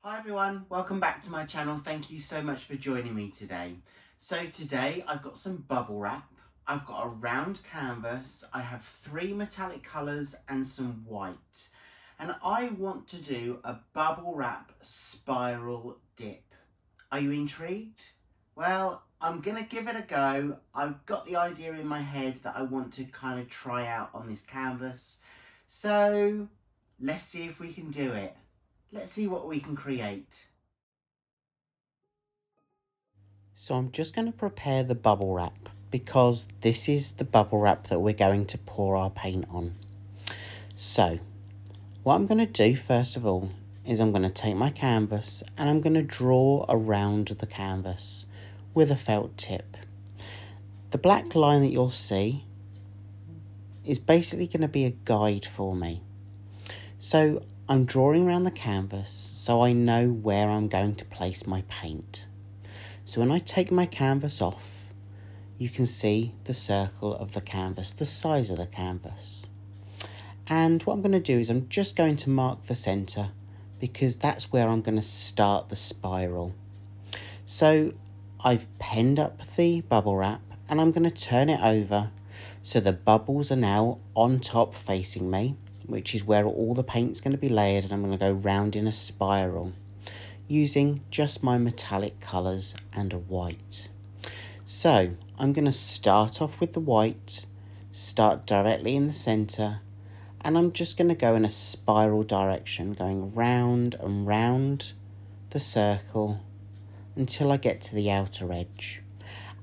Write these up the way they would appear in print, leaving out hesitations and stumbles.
Hi everyone, welcome back to my channel. Thank you so much for joining me today. So today I've got some bubble wrap, I've got a round canvas, I have 3 metallic colours and some white. And I want to do a bubble wrap spiral dip. Are you intrigued? Well, I'm going to give it a go. I've got the idea in my head that I want to kind of try out on this canvas. So let's see if we can do it. Let's see what we can create. So I'm just going to prepare the bubble wrap because this is the bubble wrap that we're going to pour our paint on. So what I'm going to do first of all is I'm going to take my canvas and I'm going to draw around the canvas with a felt tip. The black line that you'll see is basically going to be a guide for me. So I'm drawing around the canvas so I know where I'm going to place my paint. So when I take my canvas off, you can see the circle of the canvas, the size of the canvas. And what I'm going to do is I'm just going to mark the centre because that's where I'm going to start the spiral. So I've penned up the bubble wrap and I'm going to turn it over so the bubbles are now on top facing me, which is where all the paint's going to be layered, and I'm going to go round in a spiral using just my metallic colours and a white. So I'm going to start off with the white, start directly in the centre, and I'm just going to go in a spiral direction, going round and round the circle until I get to the outer edge.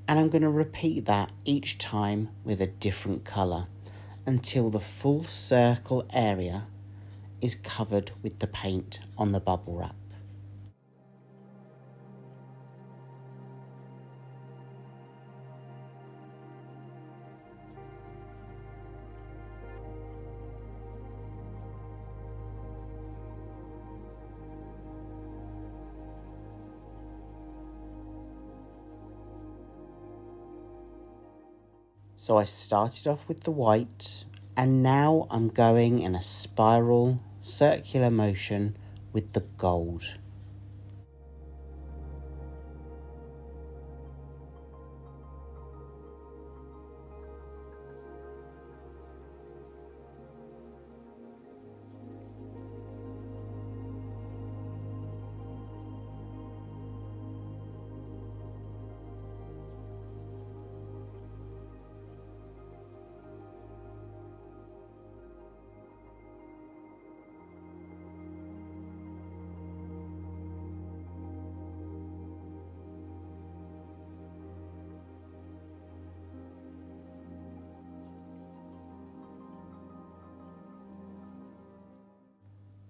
And I'm going to repeat that each time with a different colour until the full circle area is covered with the paint on the bubble wrap. So I started off with the white and now I'm going in a spiral circular motion with the gold.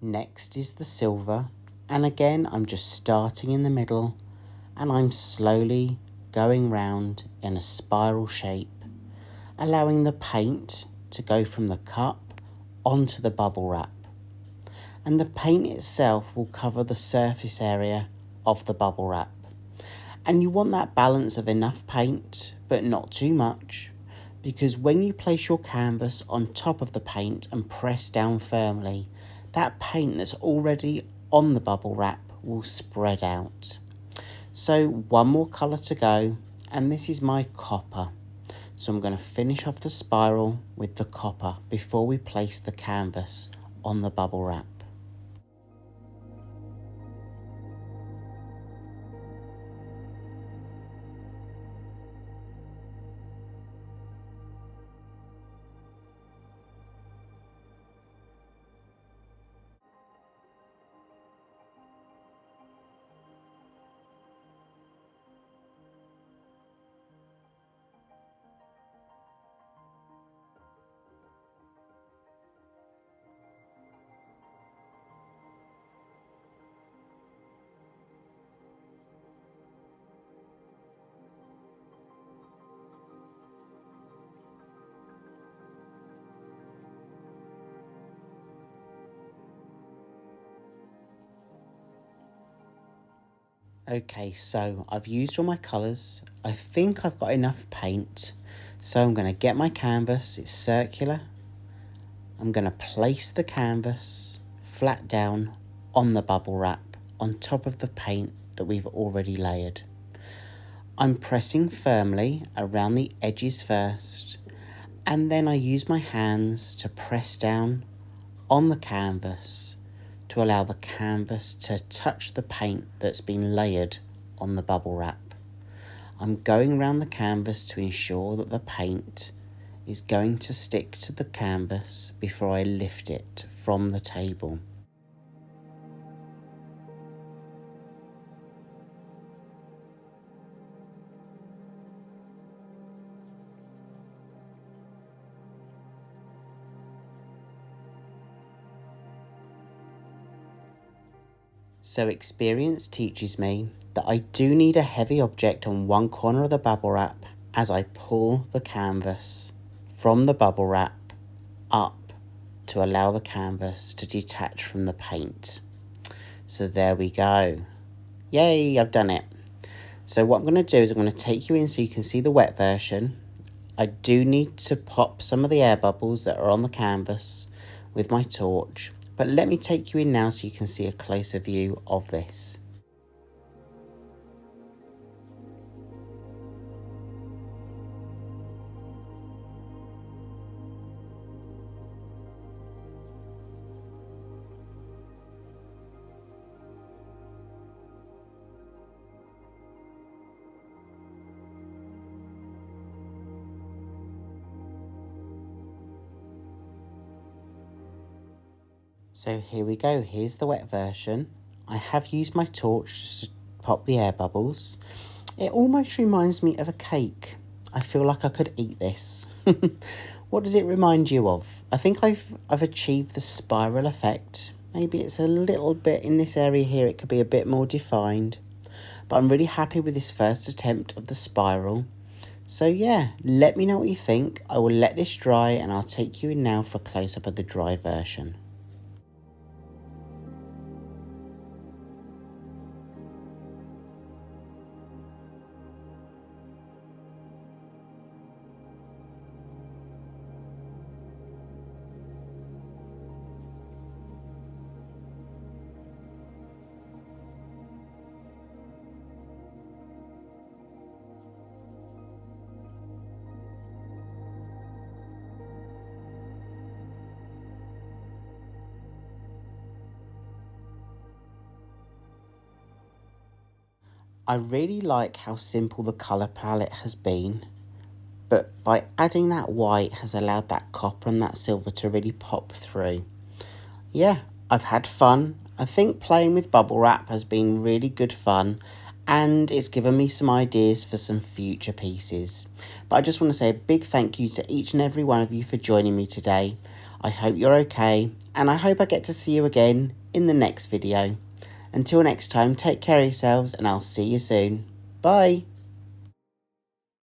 Next is the silver, and again I'm just starting in the middle and I'm slowly going round in a spiral shape, allowing the paint to go from the cup onto the bubble wrap. And the paint itself will cover the surface area of the bubble wrap. And you want that balance of enough paint but not too much, because when you place your canvas on top of the paint and press down firmly, that paint that's already on the bubble wrap will spread out. So one more colour to go, and this is my copper. So I'm going to finish off the spiral with the copper before we place the canvas on the bubble wrap. Okay, so I've used all my colours. I think I've got enough paint. So I'm going to get my canvas, it's circular. I'm going to place the canvas flat down on the bubble wrap on top of the paint that we've already layered. I'm pressing firmly around the edges first, and then I use my hands to press down on the canvas to allow the canvas to touch the paint that's been layered on the bubble wrap. I'm going around the canvas to ensure that the paint is going to stick to the canvas before I lift it from the table. So experience teaches me that I do need a heavy object on one corner of the bubble wrap as I pull the canvas from the bubble wrap up to allow the canvas to detach from the paint. So there we go. Yay, I've done it. So what I'm going to do is I'm going to take you in so you can see the wet version. I do need to pop some of the air bubbles that are on the canvas with my torch. But let me take you in now so you can see a closer view of this. So here we go, here's the wet version. I have used my torch to pop the air bubbles. It almost reminds me of a cake. I feel like I could eat this. What does it remind you of? I think I've achieved the spiral effect. Maybe it's a little bit in this area here, it could be a bit more defined. But I'm really happy with this first attempt of the spiral. So yeah, let me know what you think. I will let this dry and I'll take you in now for a close-up of the dry version. I really like how simple the colour palette has been, but by adding that white has allowed that copper and that silver to really pop through. Yeah, I've had fun. I think playing with bubble wrap has been really good fun, and it's given me some ideas for some future pieces. But I just want to say a big thank you to each and every one of you for joining me today. I hope you're okay, and I hope I get to see you again in the next video. Until next time, take care of yourselves and I'll see you soon. Bye.